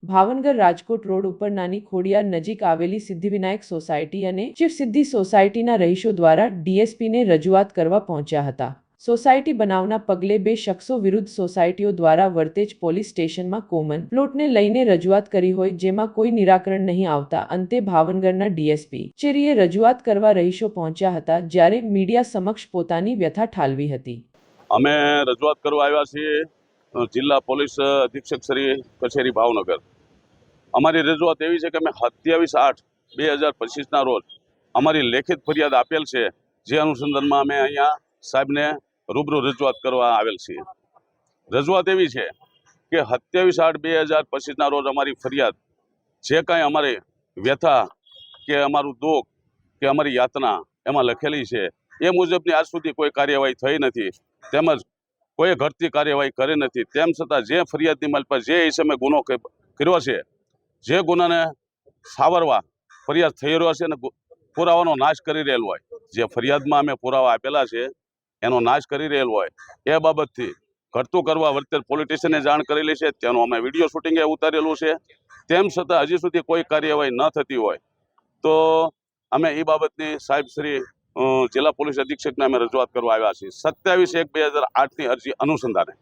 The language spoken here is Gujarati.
ભાવનગર રાજકોટ રોડ ઉપર નાની ખોડિયાર નજીક આવેલી સિદ્ધિવિનાયક સોસાયટી અને શિવસિદ્ધિ સોસાયટીના રહીશો દ્વારા ડીએસપીને રજૂઆત કરવા પહોંચ્યા હતા। સોસાયટી બનાવના પગલે બે શખ્સો વિરુદ્ધ સોસાયટીઓ દ્વારા વર્તેજ પોલીસ સ્ટેશનમાં કોમન પ્લોટને લઈને રજૂઆત કરી હોય જેમાં કોઈ નિરાકરણ નહીં આવતા અંતે ભાવનગરના ડીએસપી કચેરીએ રજૂઆત કરવા રહીશો પહોંચ્યા હતા, જ્યારે મીડિયા સમક્ષ પોતાની વ્યથા ઠાલવી હતી। અમે રજૂઆત કરવા આવ્યા છીએ જિલ્લા પોલીસ અધિક્ષક શ્રી કચેરી ભાવનગર। અમારી રજૂઆત એવી છે કે અમે 27/8/2025ના રોજ અમારી લેખિત ફરિયાદ આપેલ છે, જે અનુસંધાનમાં અમે અહીંયા સાહેબને રૂબરૂ રજૂઆત કરવા આવેલ છીએ। રજૂઆત એવી છે કે 27/8/2025ના રોજ અમારી ફરિયાદ જે કાંઈ અમારી વ્યથા કે અમારું દુઃખ કે અમારી યાતના એમાં લખેલી છે એ મુજબની આજ સુધી કોઈ કાર્યવાહી થઈ નથી, તેમજ કોઈ ઘટતી કાર્યવાહી કરી નથી। તેમ છતાં જે ફરિયાદની માલ પર જે હિસાબે ગુનો કર્યો છે, જે ગુનાને સાવરવા ફરિયાદ થઈ રહ્યો છે અને પુરાવાનો નાશ કરી રહેલો હોય, જે ફરિયાદમાં અમે પુરાવા આપેલા છે એનો નાશ કરી રહેલો હોય એ બાબતથી ઘટતું કરવા વર્તેલ પોલીસ સ્ટેશને જાણ કરેલી છે, તેનું અમે વિડીયો શૂટિંગે ઉતારેલું છે। તેમ છતાં હજી સુધી કોઈ કાર્યવાહી ન થતી હોય તો અમે એ બાબતની સાહેબ શ્રી જિલ્લા પોલીસ અધિક્ષકને અમે રજૂઆત કરવા આવ્યા છીએ 27/1/2008ની અરજી અનુસંધાને।